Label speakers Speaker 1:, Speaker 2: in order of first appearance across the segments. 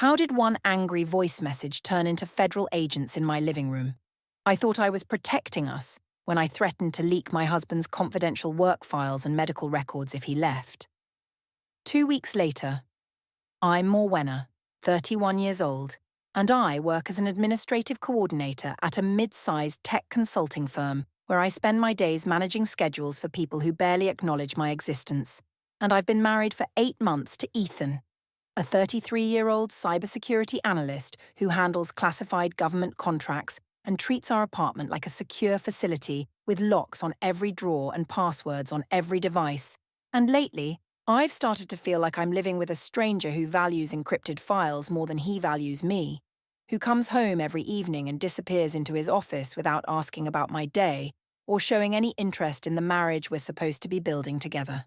Speaker 1: How did one angry voice message turn into federal agents in my living room? I thought I was protecting us when I threatened to leak my husband's confidential work files and medical records if he left. 2 weeks later, I'm Morwenna, 31 years old, and I work as an administrative coordinator at a mid-sized tech consulting firm where I spend my days managing schedules for people who barely acknowledge my existence. And I've been married for 8 months to Ethan, a 33-year-old cybersecurity analyst who handles classified government contracts and treats our apartment like a secure facility with locks on every drawer and passwords on every device. And lately, I've started to feel like I'm living with a stranger who values encrypted files more than he values me, who comes home every evening and disappears into his office without asking about my day or showing any interest in the marriage we're supposed to be building together.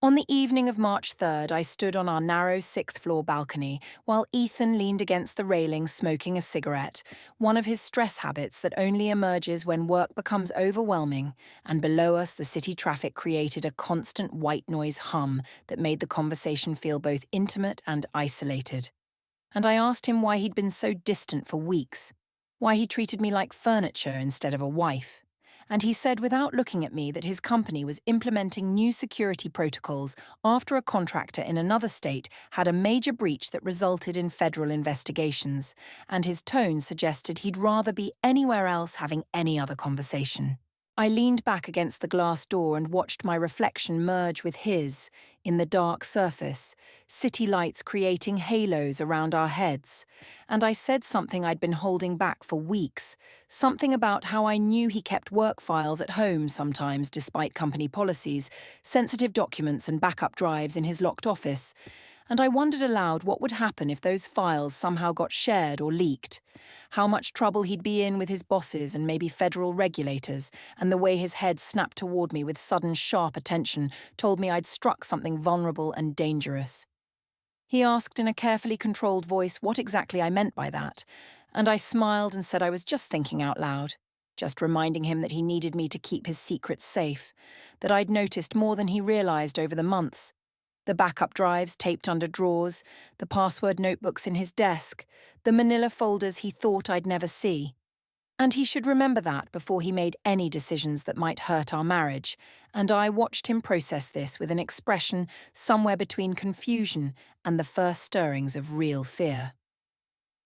Speaker 1: On the evening of March 3rd, I stood on our narrow sixth-floor balcony while Ethan leaned against the railing smoking a cigarette, one of his stress habits that only emerges when work becomes overwhelming, and below us the city traffic created a constant white noise hum that made the conversation feel both intimate and isolated. And I asked him why he'd been so distant for weeks, why he treated me like furniture instead of a wife. And he said without looking at me that his company was implementing new security protocols after a contractor in another state had a major breach that resulted in federal investigations, and his tone suggested he'd rather be anywhere else having any other conversation. I leaned back against the glass door and watched my reflection merge with his in the dark surface, city lights creating halos around our heads. And I said something I'd been holding back for weeks, something about how I knew he kept work files at home sometimes despite company policies, sensitive documents and backup drives in his locked office. And I wondered aloud what would happen if those files somehow got shared or leaked, how much trouble he'd be in with his bosses and maybe federal regulators, and the way his head snapped toward me with sudden sharp attention told me I'd struck something vulnerable and dangerous. He asked in a carefully controlled voice what exactly I meant by that, and I smiled and said I was just thinking out loud, just reminding him that he needed me to keep his secrets safe, that I'd noticed more than he realized over the months. The backup drives taped under drawers, the password notebooks in his desk, the manila folders he thought I'd never see. And he should remember that before he made any decisions that might hurt our marriage, and I watched him process this with an expression somewhere between confusion and the first stirrings of real fear.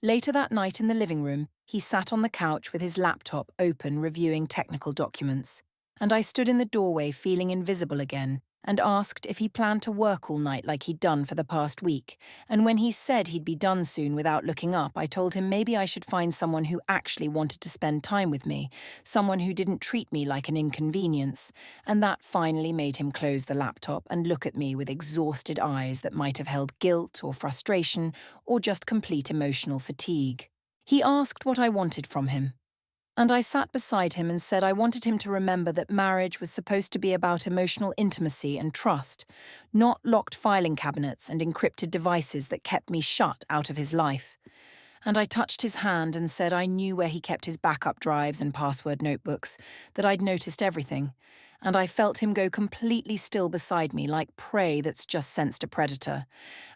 Speaker 1: Later that night in the living room, he sat on the couch with his laptop open reviewing technical documents, and I stood in the doorway feeling invisible again, and asked if he planned to work all night like he'd done for the past week, and when he said he'd be done soon without looking up, I told him maybe I should find someone who actually wanted to spend time with me, someone who didn't treat me like an inconvenience, and that finally made him close the laptop and look at me with exhausted eyes that might have held guilt or frustration or just complete emotional fatigue. He asked what I wanted from him, and I sat beside him and said I wanted him to remember that marriage was supposed to be about emotional intimacy and trust, not locked filing cabinets and encrypted devices that kept me shut out of his life. And I touched his hand and said I knew where he kept his backup drives and password notebooks, that I'd noticed everything. And I felt him go completely still beside me like prey that's just sensed a predator.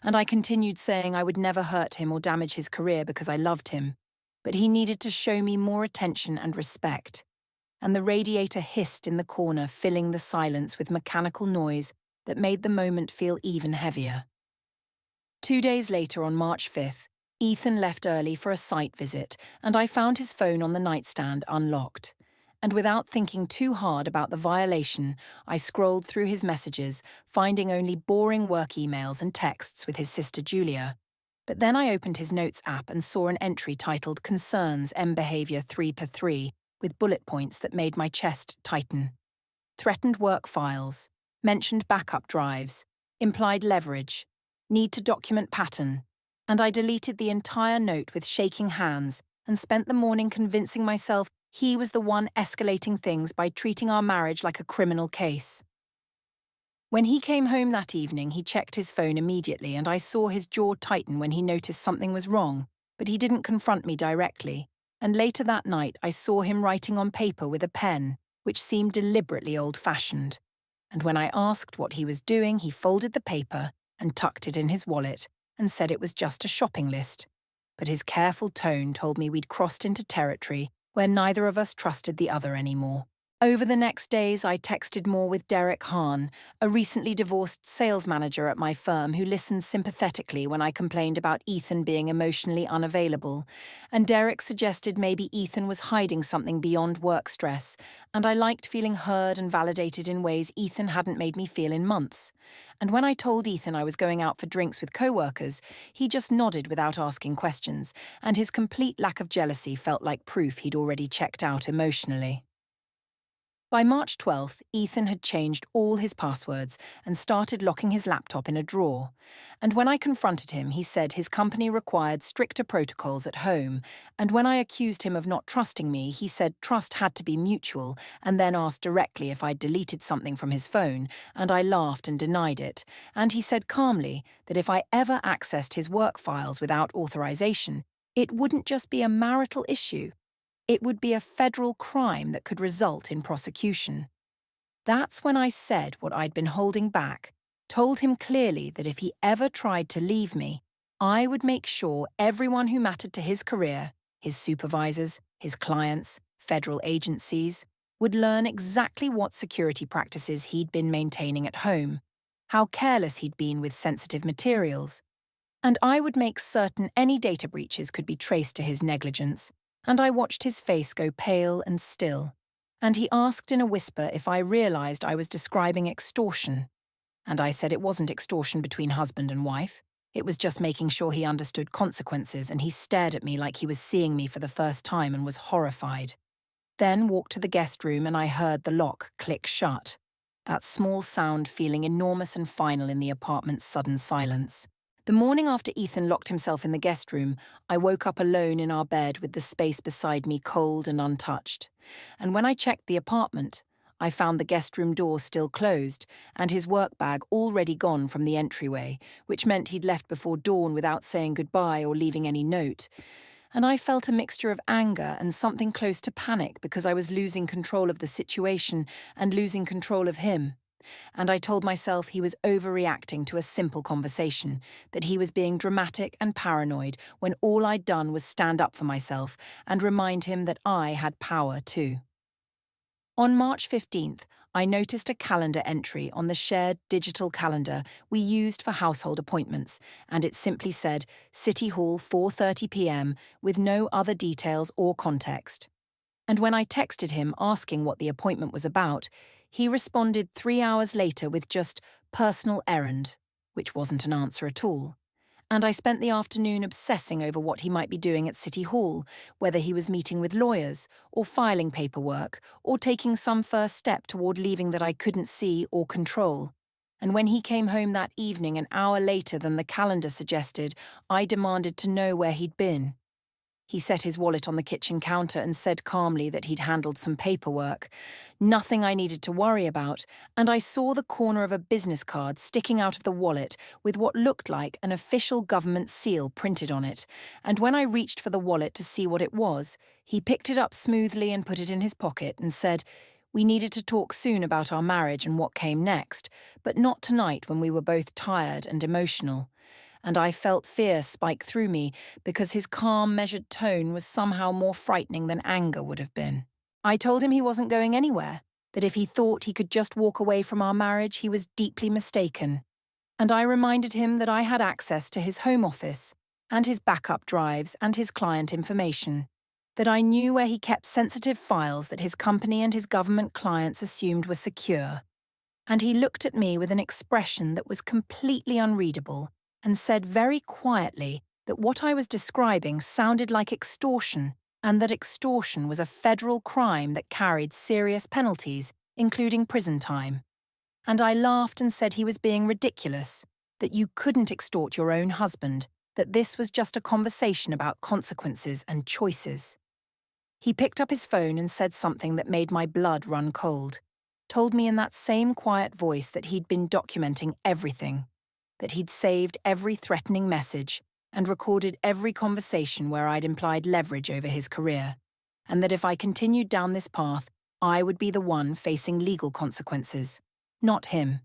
Speaker 1: And I continued saying I would never hurt him or damage his career because I loved him. But he needed to show me more attention and respect. And the radiator hissed in the corner, filling the silence with mechanical noise that made the moment feel even heavier. 2 days later, on March 5th, Ethan left early for a site visit, and I found his phone on the nightstand unlocked. And without thinking too hard about the violation, I scrolled through his messages, finding only boring work emails and texts with his sister Julia. But then I opened his notes app and saw an entry titled Concerns M Behavior 3 per 3 with bullet points that made my chest tighten. Threatened work files, mentioned backup drives, implied leverage, need to document pattern, and I deleted the entire note with shaking hands and spent the morning convincing myself he was the one escalating things by treating our marriage like a criminal case. When he came home that evening, he checked his phone immediately, and I saw his jaw tighten when he noticed something was wrong, but he didn't confront me directly. And later that night, I saw him writing on paper with a pen, which seemed deliberately old-fashioned. And when I asked what he was doing, he folded the paper and tucked it in his wallet, and said it was just a shopping list. But his careful tone told me we'd crossed into territory where neither of us trusted the other anymore. Over the next days, I texted more with Derek Hahn, a recently divorced sales manager at my firm who listened sympathetically when I complained about Ethan being emotionally unavailable. And Derek suggested maybe Ethan was hiding something beyond work stress, and I liked feeling heard and validated in ways Ethan hadn't made me feel in months. And when I told Ethan I was going out for drinks with coworkers, he just nodded without asking questions, and his complete lack of jealousy felt like proof he'd already checked out emotionally. By March 12th, Ethan had changed all his passwords and started locking his laptop in a drawer. And when I confronted him, he said his company required stricter protocols at home. And when I accused him of not trusting me, he said trust had to be mutual, and then asked directly if I'd deleted something from his phone, and I laughed and denied it. And he said calmly that if I ever accessed his work files without authorization, it wouldn't just be a marital issue. It would be a federal crime that could result in prosecution. That's when I said what I'd been holding back, told him clearly that if he ever tried to leave me, I would make sure everyone who mattered to his career, his supervisors, his clients, federal agencies, would learn exactly what security practices he'd been maintaining at home, how careless he'd been with sensitive materials, and I would make certain any data breaches could be traced to his negligence. And I watched his face go pale and still, and he asked in a whisper if I realized I was describing extortion. And I said it wasn't extortion between husband and wife. It was just making sure he understood consequences, and he stared at me like he was seeing me for the first time and was horrified. Then walked to the guest room and I heard the lock click shut, that small sound feeling enormous and final in the apartment's sudden silence. The morning after Ethan locked himself in the guest room, I woke up alone in our bed with the space beside me cold and untouched. And when I checked the apartment, I found the guest room door still closed and his work bag already gone from the entryway, which meant he'd left before dawn without saying goodbye or leaving any note. And I felt a mixture of anger and something close to panic because I was losing control of the situation and losing control of him. And I told myself he was overreacting to a simple conversation, that he was being dramatic and paranoid when all I'd done was stand up for myself and remind him that I had power too. On March 15th, I noticed a calendar entry on the shared digital calendar we used for household appointments, and it simply said City Hall 4:30 p.m. with no other details or context. And when I texted him asking what the appointment was about, he responded 3 hours later with just personal errand, which wasn't an answer at all. And I spent the afternoon obsessing over what he might be doing at City Hall, whether he was meeting with lawyers, or filing paperwork, or taking some first step toward leaving that I couldn't see or control. And when he came home that evening an hour later than the calendar suggested, I demanded to know where he'd been. He set his wallet on the kitchen counter and said calmly that he'd handled some paperwork. Nothing I needed to worry about, and I saw the corner of a business card sticking out of the wallet with what looked like an official government seal printed on it. And when I reached for the wallet to see what it was, he picked it up smoothly and put it in his pocket and said, "We needed to talk soon about our marriage and what came next, but not tonight when we were both tired and emotional." And I felt fear spike through me because his calm, measured tone was somehow more frightening than anger would have been. I told him he wasn't going anywhere, that if he thought he could just walk away from our marriage, he was deeply mistaken. And I reminded him that I had access to his home office, and his backup drives, and his client information, that I knew where he kept sensitive files that his company and his government clients assumed were secure. And he looked at me with an expression that was completely unreadable, and said very quietly that what I was describing sounded like extortion, and that extortion was a federal crime that carried serious penalties, including prison time. And I laughed and said he was being ridiculous, that you couldn't extort your own husband, that this was just a conversation about consequences and choices. He picked up his phone and said something that made my blood run cold, told me in that same quiet voice that he'd been documenting everything, that he'd saved every threatening message and recorded every conversation where I'd implied leverage over his career, and that if I continued down this path, I would be the one facing legal consequences, not him.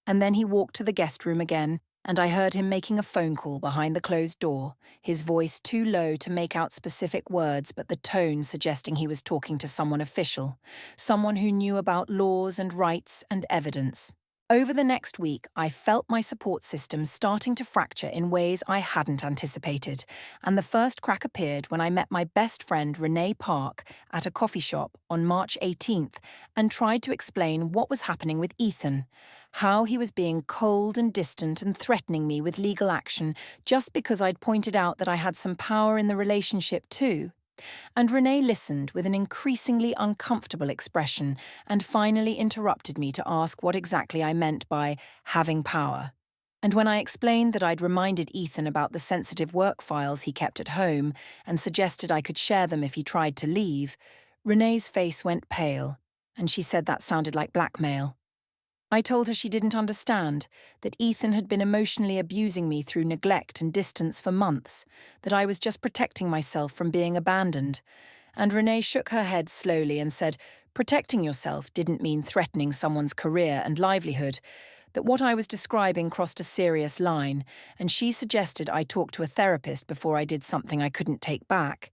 Speaker 1: And then he walked to the guest room again, and I heard him making a phone call behind the closed door, his voice too low to make out specific words but the tone suggesting he was talking to someone official, someone who knew about laws and rights and evidence. Over the next week, I felt my support system starting to fracture in ways I hadn't anticipated, and the first crack appeared when I met my best friend Renee Park at a coffee shop on March 18th and tried to explain what was happening with Ethan, how he was being cold and distant and threatening me with legal action just because I'd pointed out that I had some power in the relationship too. And Renee listened with an increasingly uncomfortable expression and finally interrupted me to ask what exactly I meant by having power. And when I explained that I'd reminded Ethan about the sensitive work files he kept at home and suggested I could share them if he tried to leave, Renee's face went pale, and she said that sounded like blackmail. I told her she didn't understand, that Ethan had been emotionally abusing me through neglect and distance for months, that I was just protecting myself from being abandoned. And Renee shook her head slowly and said protecting yourself didn't mean threatening someone's career and livelihood, that what I was describing crossed a serious line, and she suggested I talk to a therapist before I did something I couldn't take back.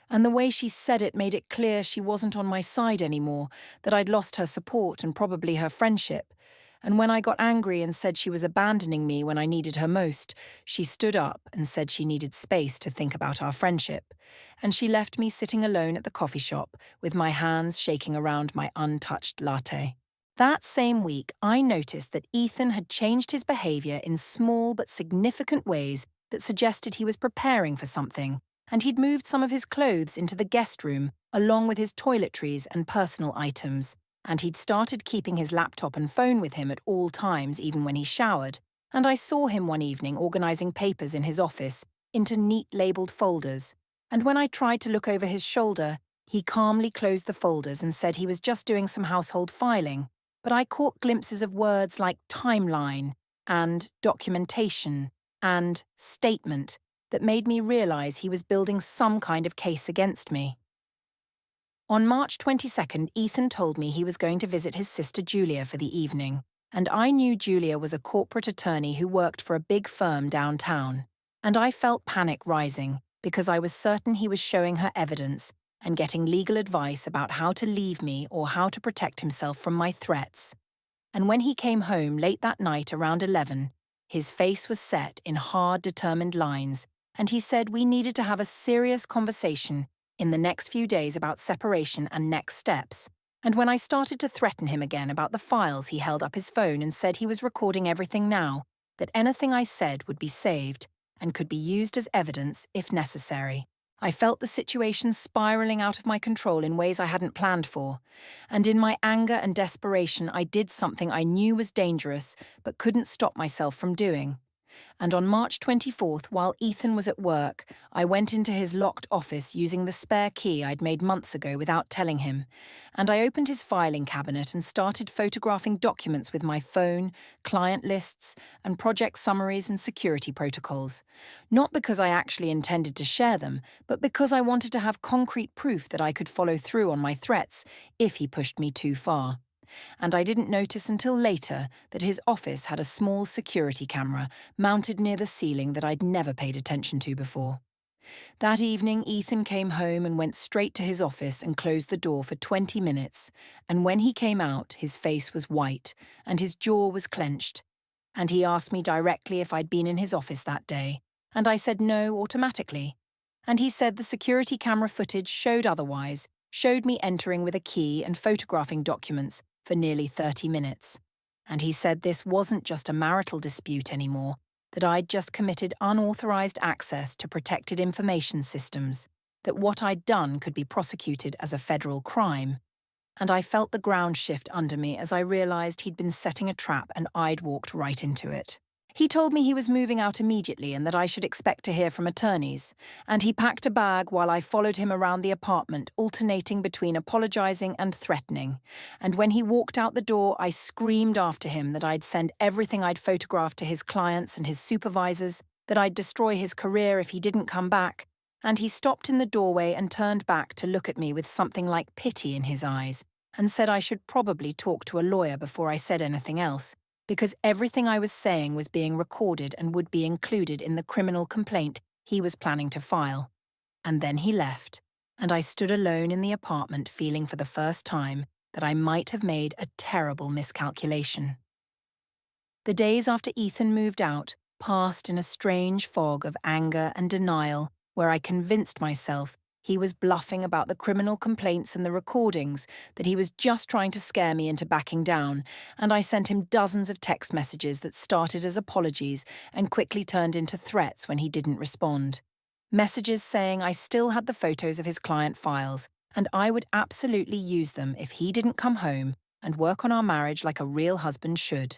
Speaker 1: And the way she said it made it clear she wasn't on my side anymore, that I'd lost her support and probably her friendship. And when I got angry and said she was abandoning me when I needed her most, she stood up and said she needed space to think about our friendship. And she left me sitting alone at the coffee shop with my hands shaking around my untouched latte. That same week, I noticed that Ethan had changed his behavior in small but significant ways that suggested he was preparing for something, and he'd moved some of his clothes into the guest room along with his toiletries and personal items. And he'd started keeping his laptop and phone with him at all times, even when he showered. And I saw him one evening organizing papers in his office into neat labeled folders. And when I tried to look over his shoulder, he calmly closed the folders and said he was just doing some household filing. But I caught glimpses of words like timeline and documentation and statement that made me realize he was building some kind of case against me. On March 22nd, Ethan told me he was going to visit his sister Julia for the evening, and I knew Julia was a corporate attorney who worked for a big firm downtown. And I felt panic rising because I was certain he was showing her evidence and getting legal advice about how to leave me or how to protect himself from my threats. And when he came home late that night around 11, his face was set in hard, determined lines, and he said we needed to have a serious conversation in the next few days about separation and next steps. And when I started to threaten him again about the files, he held up his phone and said he was recording everything now, that anything I said would be saved and could be used as evidence if necessary. I felt the situation spiraling out of my control in ways I hadn't planned for, and in my anger and desperation I did something I knew was dangerous but couldn't stop myself from doing. And on March 24th, while Ethan was at work, I went into his locked office using the spare key I'd made months ago without telling him, and I opened his filing cabinet and started photographing documents with my phone, client lists, and project summaries and security protocols. Not because I actually intended to share them, but because I wanted to have concrete proof that I could follow through on my threats if he pushed me too far. And I didn't notice until later that his office had a small security camera mounted near the ceiling that I'd never paid attention to before. That evening, Ethan came home and went straight to his office and closed the door for 20 minutes, and when he came out, his face was white and his jaw was clenched. And he asked me directly if I'd been in his office that day, and I said no automatically. And he said the security camera footage showed otherwise, showed me entering with a key and photographing documents for nearly 30 minutes. And he said this wasn't just a marital dispute anymore, that I'd just committed unauthorized access to protected information systems, that what I'd done could be prosecuted as a federal crime. And I felt the ground shift under me as I realized he'd been setting a trap and I'd walked right into it. He told me he was moving out immediately and that I should expect to hear from attorneys, and he packed a bag while I followed him around the apartment, alternating between apologizing and threatening. And when he walked out the door, I screamed after him that I'd send everything I'd photographed to his clients and his supervisors, that I'd destroy his career if he didn't come back. And he stopped in the doorway and turned back to look at me with something like pity in his eyes, and said I should probably talk to a lawyer before I said anything else, because everything I was saying was being recorded and would be included in the criminal complaint he was planning to file. And then he left, and I stood alone in the apartment feeling for the first time that I might have made a terrible miscalculation. The days after Ethan moved out passed in a strange fog of anger and denial where I convinced myself he was bluffing about the criminal complaints and the recordings, that he was just trying to scare me into backing down, and I sent him dozens of text messages that started as apologies and quickly turned into threats when he didn't respond. Messages saying I still had the photos of his client files, and I would absolutely use them if he didn't come home and work on our marriage like a real husband should.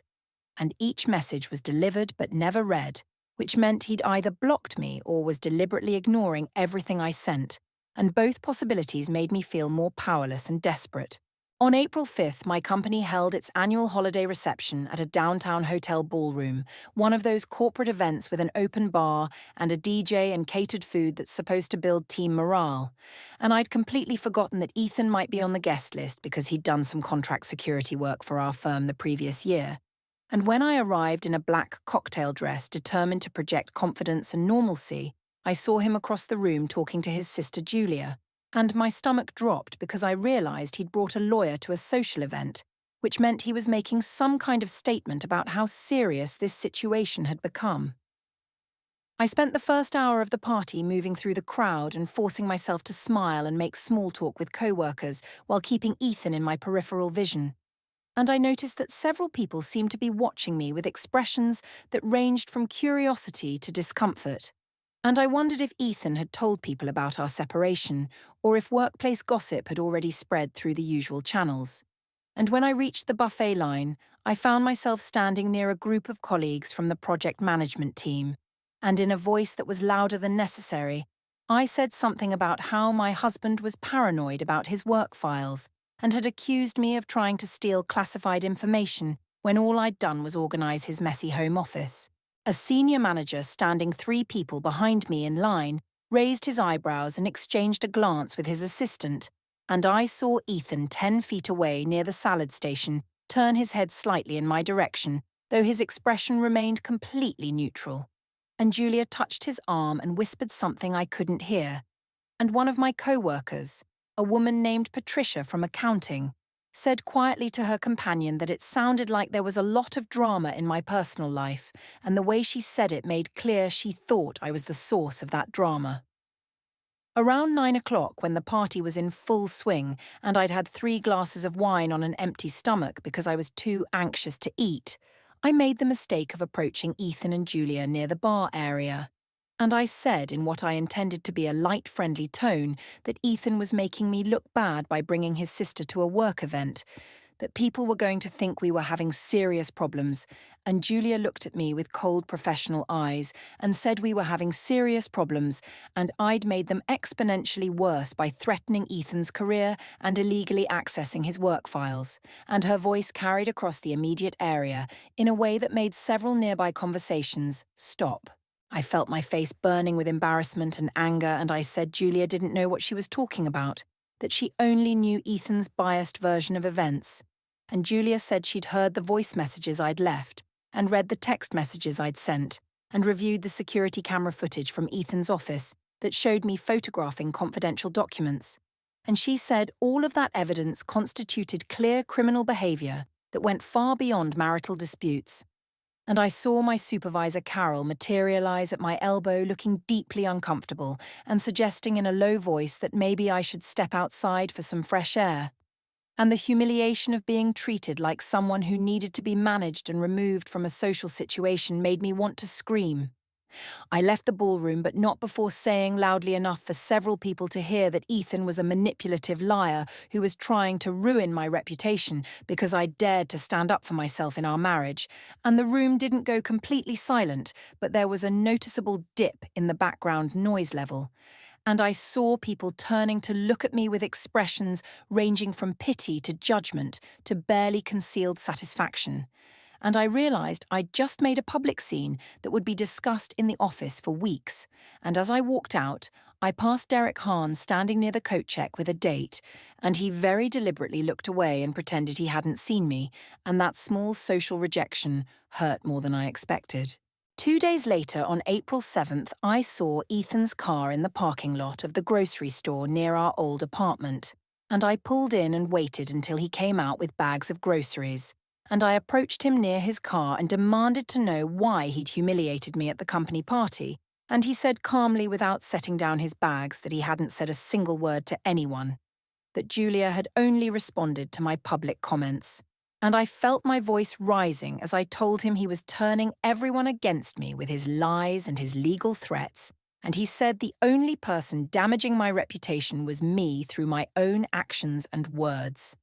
Speaker 1: And each message was delivered but never read, which meant he'd either blocked me or was deliberately ignoring everything I sent, and both possibilities made me feel more powerless and desperate. On April 5th, my company held its annual holiday reception at a downtown hotel ballroom, one of those corporate events with an open bar and a DJ and catered food that's supposed to build team morale. And I'd completely forgotten that Ethan might be on the guest list because he'd done some contract security work for our firm the previous year. And when I arrived in a black cocktail dress determined to project confidence and normalcy, I saw him across the room talking to his sister Julia, and my stomach dropped because I realized he'd brought a lawyer to a social event, which meant he was making some kind of statement about how serious this situation had become. I spent the first hour of the party moving through the crowd and forcing myself to smile and make small talk with co-workers while keeping Ethan in my peripheral vision. And I noticed that several people seemed to be watching me with expressions that ranged from curiosity to discomfort. And I wondered if Ethan had told people about our separation, or if workplace gossip had already spread through the usual channels. And when I reached the buffet line, I found myself standing near a group of colleagues from the project management team, and in a voice that was louder than necessary, I said something about how my husband was paranoid about his work files and had accused me of trying to steal classified information when all I'd done was organize his messy home office. A senior manager standing 3 people behind me in line raised his eyebrows and exchanged a glance with his assistant, and I saw Ethan 10 feet away near the salad station turn his head slightly in my direction, though his expression remained completely neutral. And Julia touched his arm and whispered something I couldn't hear. And one of my co-workers, a woman named Patricia from accounting, said quietly to her companion that it sounded like there was a lot of drama in my personal life, and the way she said it made clear she thought I was the source of that drama. Around 9 o'clock, when the party was in full swing and I'd had 3 glasses of wine on an empty stomach because I was too anxious to eat, I made the mistake of approaching Ethan and Julia near the bar area. And I said in what I intended to be a light, friendly tone that Ethan was making me look bad by bringing his sister to a work event, that people were going to think we were having serious problems, and Julia looked at me with cold professional eyes and said we were having serious problems and I'd made them exponentially worse by threatening Ethan's career and illegally accessing his work files, and her voice carried across the immediate area in a way that made several nearby conversations stop. I felt my face burning with embarrassment and anger, and I said Julia didn't know what she was talking about, that she only knew Ethan's biased version of events. And Julia said she'd heard the voice messages I'd left, and read the text messages I'd sent, and reviewed the security camera footage from Ethan's office that showed me photographing confidential documents. And she said all of that evidence constituted clear criminal behavior that went far beyond marital disputes. And I saw my supervisor Carol materialize at my elbow looking deeply uncomfortable and suggesting in a low voice that maybe I should step outside for some fresh air. And the humiliation of being treated like someone who needed to be managed and removed from a social situation made me want to scream. I left the ballroom, but not before saying loudly enough for several people to hear that Ethan was a manipulative liar who was trying to ruin my reputation because I dared to stand up for myself in our marriage, and the room didn't go completely silent, but there was a noticeable dip in the background noise level. And I saw people turning to look at me with expressions ranging from pity to judgment to barely concealed satisfaction. and I realized I'd just made a public scene that would be discussed in the office for weeks. And as I walked out, I passed Derek Hahn standing near the coat check with a date, and he very deliberately looked away and pretended he hadn't seen me, and that small social rejection hurt more than I expected. 2 days later, on April 7th, I saw Ethan's car in the parking lot of the grocery store near our old apartment, and I pulled in and waited until he came out with bags of groceries. And I approached him near his car and demanded to know why he'd humiliated me at the company party, and he said calmly, without setting down his bags, that he hadn't said a single word to anyone, that Julia had only responded to my public comments. And I felt my voice rising as I told him he was turning everyone against me with his lies and his legal threats, and he said the only person damaging my reputation was me through my own actions and words.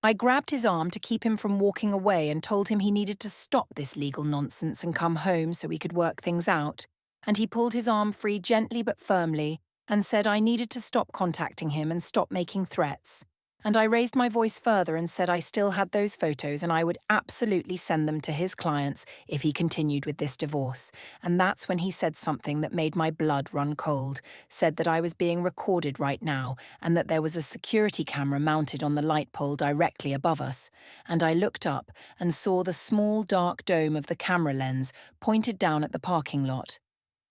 Speaker 1: I grabbed his arm to keep him from walking away and told him he needed to stop this legal nonsense and come home so we could work things out, and he pulled his arm free gently but firmly and said I needed to stop contacting him and stop making threats. And I raised my voice further and said I still had those photos and I would absolutely send them to his clients if he continued with this divorce. And that's when he said something that made my blood run cold, said that I was being recorded right now and that there was a security camera mounted on the light pole directly above us. And I looked up and saw the small dark dome of the camera lens pointed down at the parking lot.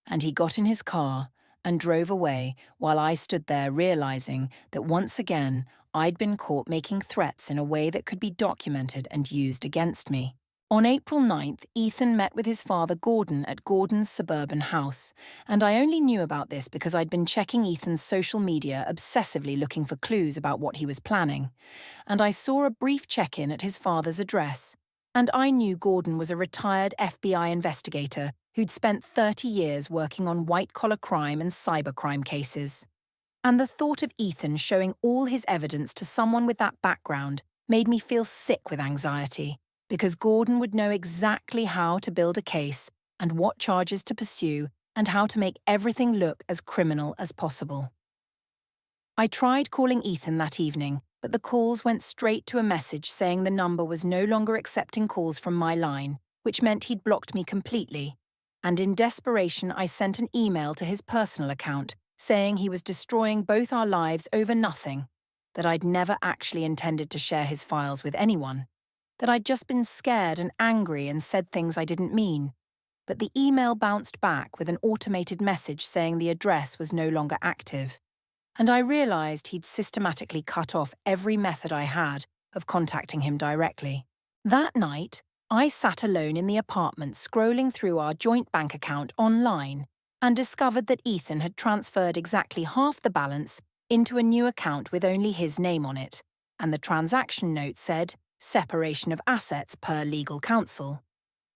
Speaker 1: And he got in his car and drove away while I stood there realizing that once again I'd been caught making threats in a way that could be documented and used against me. On April 9th, Ethan met with his father Gordon at Gordon's suburban house, and I only knew about this because I'd been checking Ethan's social media obsessively looking for clues about what he was planning. And I saw a brief check-in at his father's address, and I knew Gordon was a retired FBI investigator who'd spent 30 years working on white-collar crime and cybercrime cases. And the thought of Ethan showing all his evidence to someone with that background made me feel sick with anxiety, because Gordon would know exactly how to build a case and what charges to pursue and how to make everything look as criminal as possible. I tried calling Ethan that evening, but the calls went straight to a message saying the number was no longer accepting calls from my line, which meant he'd blocked me completely. And in desperation, I sent an email to his personal account saying he was destroying both our lives over nothing, that I'd never actually intended to share his files with anyone, that I'd just been scared and angry and said things I didn't mean. But the email bounced back with an automated message saying the address was no longer active, and I realized he'd systematically cut off every method I had of contacting him directly. That night, I sat alone in the apartment scrolling through our joint bank account online and discovered that Ethan had transferred exactly half the balance into a new account with only his name on it, and the transaction note said, "Separation of assets per legal counsel."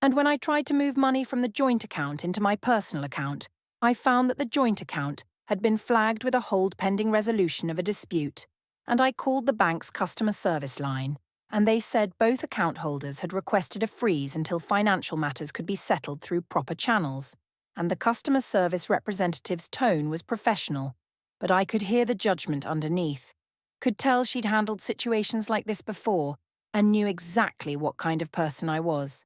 Speaker 1: And when I tried to move money from the joint account into my personal account, I found that the joint account had been flagged with a hold pending resolution of a dispute, and I called the bank's customer service line, and they said both account holders had requested a freeze until financial matters could be settled through proper channels. And the customer service representative's tone was professional, but I could hear the judgment underneath, could tell she'd handled situations like this before, and knew exactly what kind of person I was.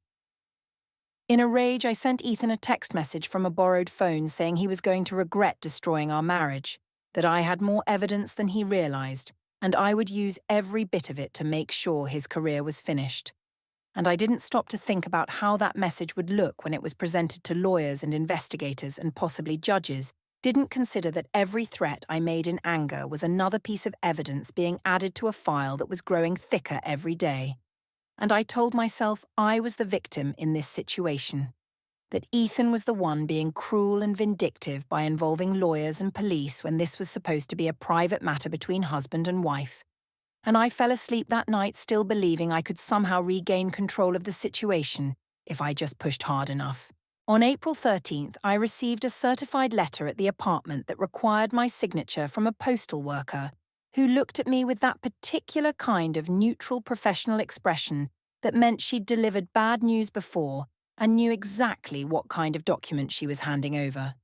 Speaker 1: In a rage, I sent Ethan a text message from a borrowed phone saying he was going to regret destroying our marriage, that I had more evidence than he realized, and I would use every bit of it to make sure his career was finished. And I didn't stop to think about how that message would look when it was presented to lawyers and investigators and possibly judges, didn't consider that every threat I made in anger was another piece of evidence being added to a file that was growing thicker every day. And I told myself I was the victim in this situation, that Ethan was the one being cruel and vindictive by involving lawyers and police when this was supposed to be a private matter between husband and wife. And I fell asleep that night still believing I could somehow regain control of the situation if I just pushed hard enough. On April 13th, I received a certified letter at the apartment that required my signature from a postal worker who looked at me with that particular kind of neutral professional expression that meant she'd delivered bad news before and knew exactly what kind of document she was handing over.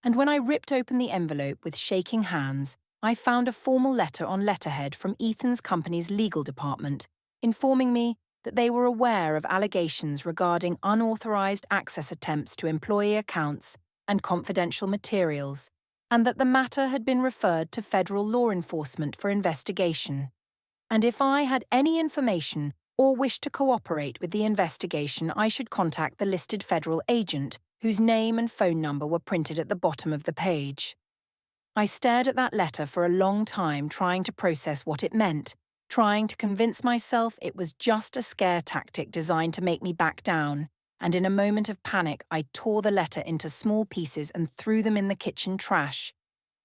Speaker 1: And when I ripped open the envelope with shaking hands, I found a formal letter on letterhead from Ethan's company's legal department, informing me that they were aware of allegations regarding unauthorized access attempts to employee accounts and confidential materials, and that the matter had been referred to federal law enforcement for investigation. And if I had any information or wished to cooperate with the investigation, I should contact the listed federal agent, whose name and phone number were printed at the bottom of the page. I stared at that letter for a long time, trying to process what it meant, trying to convince myself it was just a scare tactic designed to make me back down, and in a moment of panic I tore the letter into small pieces and threw them in the kitchen trash,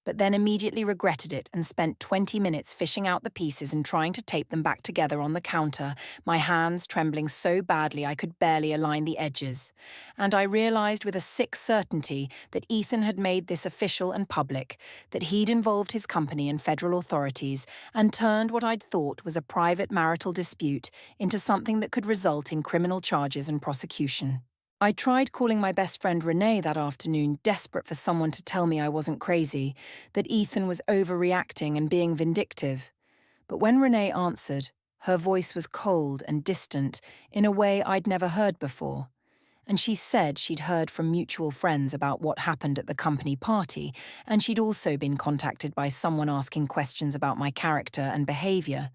Speaker 1: but then immediately regretted it and spent 20 minutes fishing out the pieces and trying to tape them back together on the counter, my hands trembling so badly I could barely align the edges. And I realized with a sick certainty that Ethan had made this official and public, that he'd involved his company and federal authorities and turned what I'd thought was a private marital dispute into something that could result in criminal charges and prosecution. I tried calling my best friend Renee that afternoon, desperate for someone to tell me I wasn't crazy, that Ethan was overreacting and being vindictive. But when Renee answered, her voice was cold and distant in a way I'd never heard before. And she said she'd heard from mutual friends about what happened at the company party, and she'd also been contacted by someone asking questions about my character and behavior.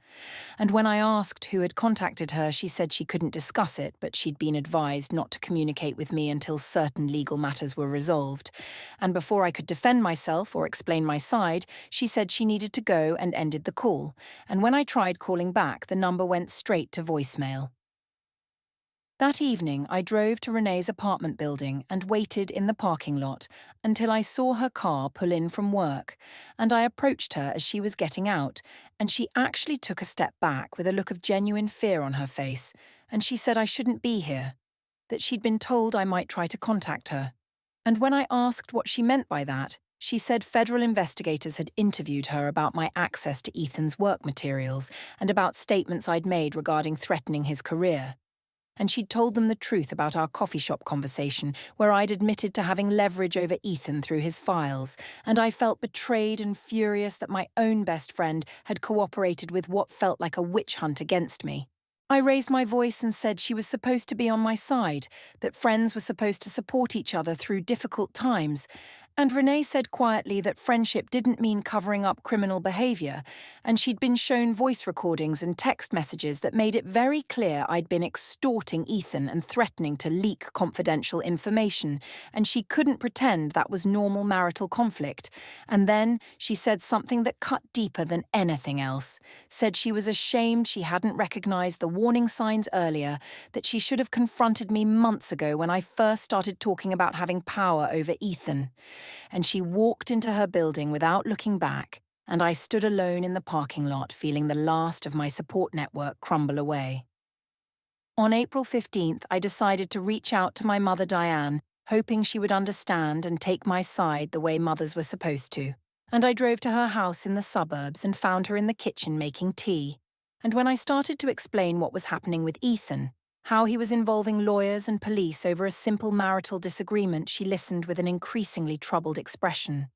Speaker 1: And when I asked who had contacted her, she said she couldn't discuss it, but she'd been advised not to communicate with me until certain legal matters were resolved. And before I could defend myself or explain my side, she said she needed to go and ended the call. And when I tried calling back, the number went straight to voicemail. That evening, I drove to Renee's apartment building and waited in the parking lot until I saw her car pull in from work, and I approached her as she was getting out, and she actually took a step back with a look of genuine fear on her face, and she said I shouldn't be here, that she'd been told I might try to contact her. And when I asked what she meant by that, she said federal investigators had interviewed her about my access to Ethan's work materials and about statements I'd made regarding threatening his career. And she'd told them the truth about our coffee shop conversation, where I'd admitted to having leverage over Ethan through his files, and I felt betrayed and furious that my own best friend had cooperated with what felt like a witch hunt against me. I raised my voice and said she was supposed to be on my side, that friends were supposed to support each other through difficult times, and Renee said quietly that friendship didn't mean covering up criminal behavior, and she'd been shown voice recordings and text messages that made it very clear I'd been extorting Ethan and threatening to leak confidential information, and she couldn't pretend that was normal marital conflict. And then she said something that cut deeper than anything else, said she was ashamed she hadn't recognized the warning signs earlier, that she should have confronted me months ago when I first started talking about having power over Ethan. And she walked into her building without looking back, and I stood alone in the parking lot feeling the last of my support network crumble away. On April 15th, I decided to reach out to my mother Diane, hoping she would understand and take my side the way mothers were supposed to. And I drove to her house in the suburbs and found her in the kitchen making tea. And when I started to explain what was happening with Ethan, how he was involving lawyers and police over a simple marital disagreement, she listened with an increasingly troubled expression.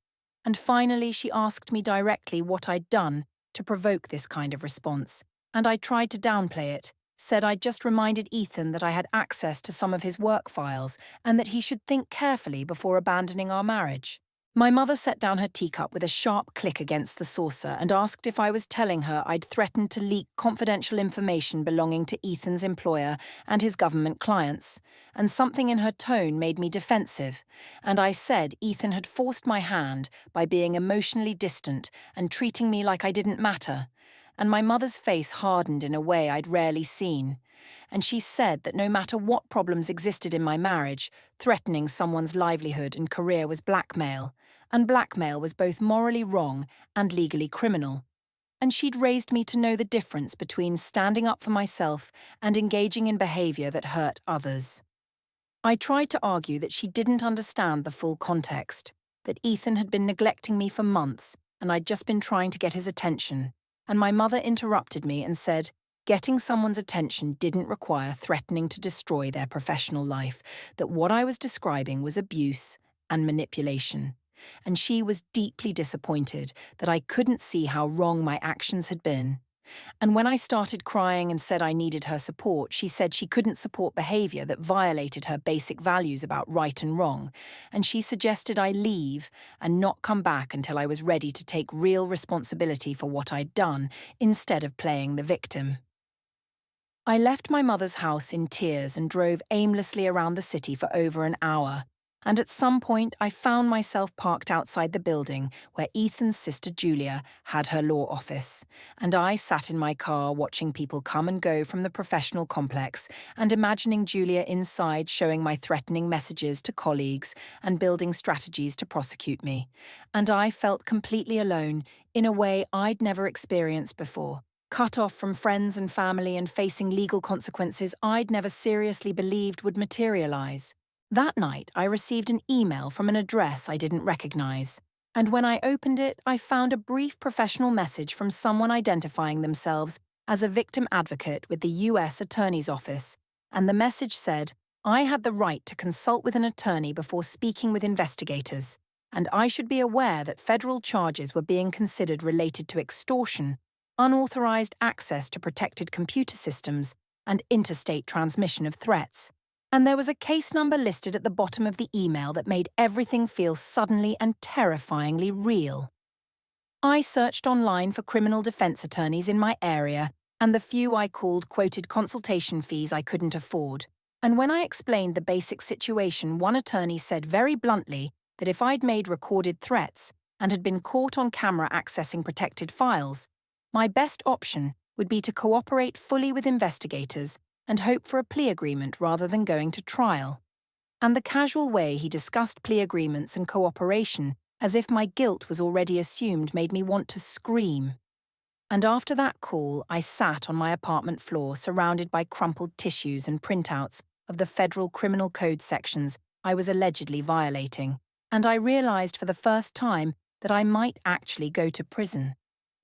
Speaker 1: And finally, she asked me directly what I'd done to provoke this kind of response, and I tried to downplay it, said I'd just reminded Ethan that I had access to some of his work files and that he should think carefully before abandoning our marriage. My mother set down her teacup with a sharp click against the saucer and asked if I was telling her I'd threatened to leak confidential information belonging to Ethan's employer and his government clients, and something in her tone made me defensive, and I said Ethan had forced my hand by being emotionally distant and treating me like I didn't matter, and my mother's face hardened in a way I'd rarely seen. And she said that no matter what problems existed in my marriage, threatening someone's livelihood and career was blackmail, and blackmail was both morally wrong and legally criminal. And she'd raised me to know the difference between standing up for myself and engaging in behavior that hurt others. I tried to argue that she didn't understand the full context, that Ethan had been neglecting me for months and I'd just been trying to get his attention, and my mother interrupted me and said, getting someone's attention didn't require threatening to destroy their professional life, that what I was describing was abuse and manipulation. And she was deeply disappointed that I couldn't see how wrong my actions had been. And when I started crying and said I needed her support, she said she couldn't support behavior that violated her basic values about right and wrong, and she suggested I leave and not come back until I was ready to take real responsibility for what I'd done, instead of playing the victim. I left my mother's house in tears and drove aimlessly around the city for over an hour, and at some point I found myself parked outside the building where Ethan's sister Julia had her law office, and I sat in my car watching people come and go from the professional complex and imagining Julia inside showing my threatening messages to colleagues and building strategies to prosecute me. And I felt completely alone in a way I'd never experienced before. Cut off from friends and family and facing legal consequences I'd never seriously believed would materialize. That night, I received an email from an address I didn't recognize. And when I opened it, I found a brief professional message from someone identifying themselves as a victim advocate with the U.S. Attorney's Office. And the message said, I had the right to consult with an attorney before speaking with investigators, and I should be aware that federal charges were being considered related to extortion, unauthorized access to protected computer systems, and interstate transmission of threats. And there was a case number listed at the bottom of the email that made everything feel suddenly and terrifyingly real. I searched online for criminal defense attorneys in my area, and the few I called quoted consultation fees I couldn't afford. And when I explained the basic situation, one attorney said very bluntly that if I'd made recorded threats and had been caught on camera accessing protected files, my best option would be to cooperate fully with investigators and hope for a plea agreement rather than going to trial. And the casual way he discussed plea agreements and cooperation, as if my guilt was already assumed, made me want to scream. And after that call, I sat on my apartment floor surrounded by crumpled tissues and printouts of the federal criminal code sections I was allegedly violating. And I realized for the first time that I might actually go to prison.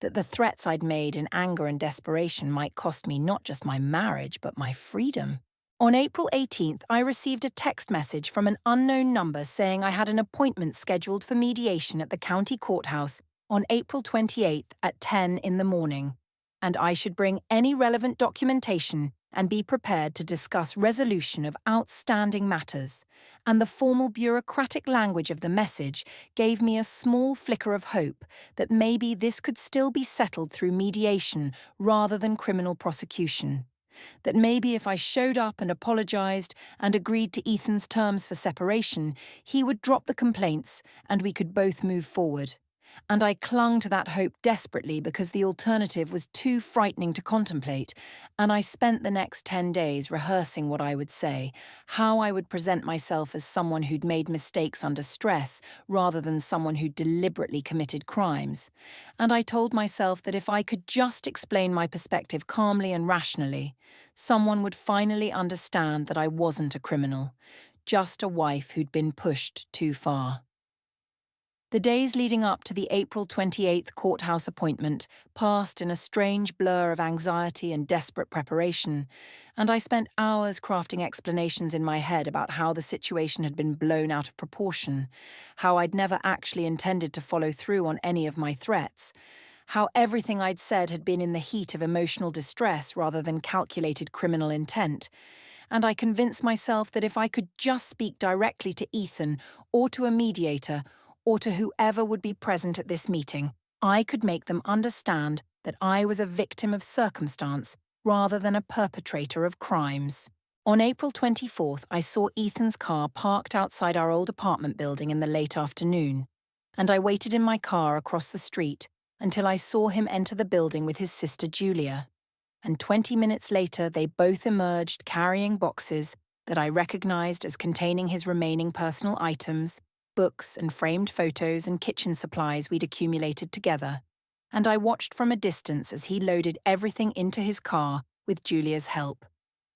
Speaker 1: That the threats I'd made in anger and desperation might cost me not just my marriage, but my freedom. On April 18th, I received a text message from an unknown number saying I had an appointment scheduled for mediation at the county courthouse on April 28th at 10 in the morning, and I should bring any relevant documentation and be prepared to discuss resolution of outstanding matters. And the formal bureaucratic language of the message gave me a small flicker of hope that maybe this could still be settled through mediation rather than criminal prosecution. That maybe if I showed up and apologized and agreed to Ethan's terms for separation, he would drop the complaints and we could both move forward. And I clung to that hope desperately because the alternative was too frightening to contemplate, and I spent the next 10 days rehearsing what I would say, how I would present myself as someone who'd made mistakes under stress rather than someone who'd deliberately committed crimes. And I told myself that if I could just explain my perspective calmly and rationally, someone would finally understand that I wasn't a criminal, just a wife who'd been pushed too far. The days leading up to the April 28th courthouse appointment passed in a strange blur of anxiety and desperate preparation, and I spent hours crafting explanations in my head about how the situation had been blown out of proportion, how I'd never actually intended to follow through on any of my threats, how everything I'd said had been in the heat of emotional distress rather than calculated criminal intent. And I convinced myself that if I could just speak directly to Ethan or to a mediator, or to whoever would be present at this meeting, I could make them understand that I was a victim of circumstance rather than a perpetrator of crimes. On April 24th, I saw Ethan's car parked outside our old apartment building in the late afternoon, and I waited in my car across the street until I saw him enter the building with his sister Julia. And 20 minutes later, they both emerged carrying boxes that I recognized as containing his remaining personal items, books and framed photos and kitchen supplies we'd accumulated together, and I watched from a distance as he loaded everything into his car with Julia's help,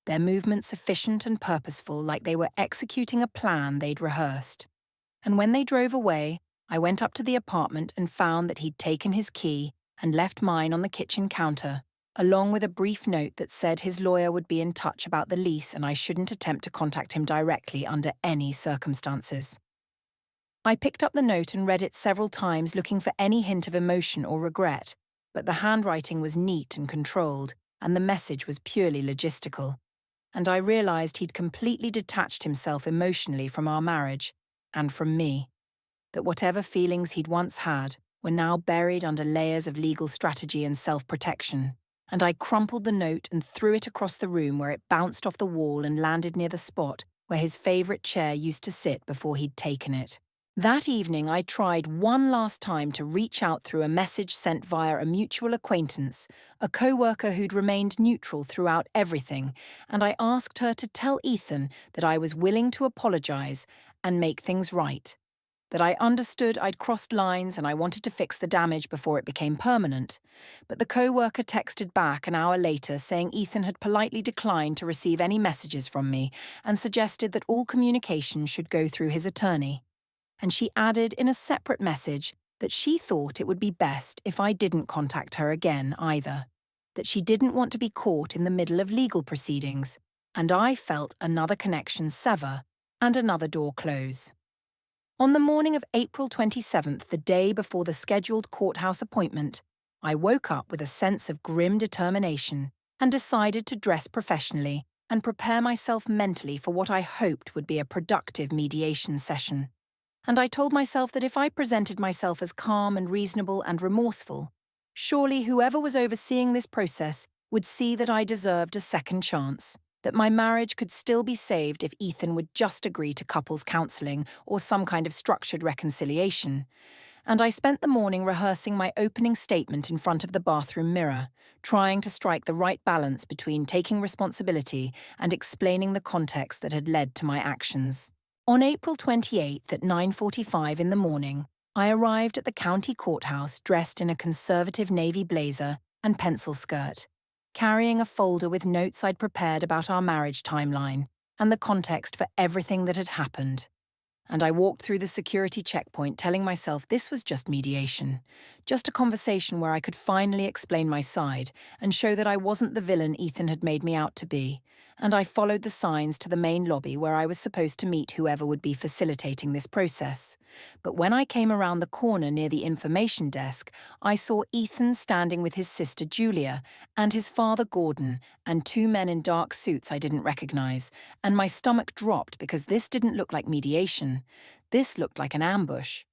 Speaker 1: their movements efficient and purposeful like they were executing a plan they'd rehearsed. And when they drove away, I went up to the apartment and found that he'd taken his key and left mine on the kitchen counter, along with a brief note that said his lawyer would be in touch about the lease and I shouldn't attempt to contact him directly under any circumstances. I picked up the note and read it several times looking for any hint of emotion or regret, but the handwriting was neat and controlled, and the message was purely logistical. And I realized he'd completely detached himself emotionally from our marriage, and from me. That whatever feelings he'd once had were now buried under layers of legal strategy and self-protection. And I crumpled the note and threw it across the room, where it bounced off the wall and landed near the spot where his favorite chair used to sit before he'd taken it. That evening, I tried one last time to reach out through a message sent via a mutual acquaintance, a co-worker who'd remained neutral throughout everything, and I asked her to tell Ethan that I was willing to apologize and make things right. That I understood I'd crossed lines and I wanted to fix the damage before it became permanent. But the co-worker texted back an hour later saying Ethan had politely declined to receive any messages from me and suggested that all communication should go through his attorney. And she added in a separate message that she thought it would be best if I didn't contact her again either. That she didn't want to be caught in the middle of legal proceedings, and I felt another connection sever and another door close. On the morning of April 27th, the day before the scheduled courthouse appointment, I woke up with a sense of grim determination and decided to dress professionally and prepare myself mentally for what I hoped would be a productive mediation session. And I told myself that if I presented myself as calm and reasonable and remorseful, surely whoever was overseeing this process would see that I deserved a second chance, that my marriage could still be saved if Ethan would just agree to couples counseling or some kind of structured reconciliation. And I spent the morning rehearsing my opening statement in front of the bathroom mirror, trying to strike the right balance between taking responsibility and explaining the context that had led to my actions. On April 28th at 9:45 in the morning, I arrived at the county courthouse dressed in a conservative navy blazer and pencil skirt, carrying a folder with notes I'd prepared about our marriage timeline and the context for everything that had happened. And I walked through the security checkpoint telling myself this was just mediation, just a conversation where I could finally explain my side and show that I wasn't the villain Ethan had made me out to be. And I followed the signs to the main lobby where I was supposed to meet whoever would be facilitating this process. But when I came around the corner near the information desk, I saw Ethan standing with his sister Julia and his father Gordon and two men in dark suits I didn't recognize, and my stomach dropped because this didn't look like mediation. This looked like an ambush.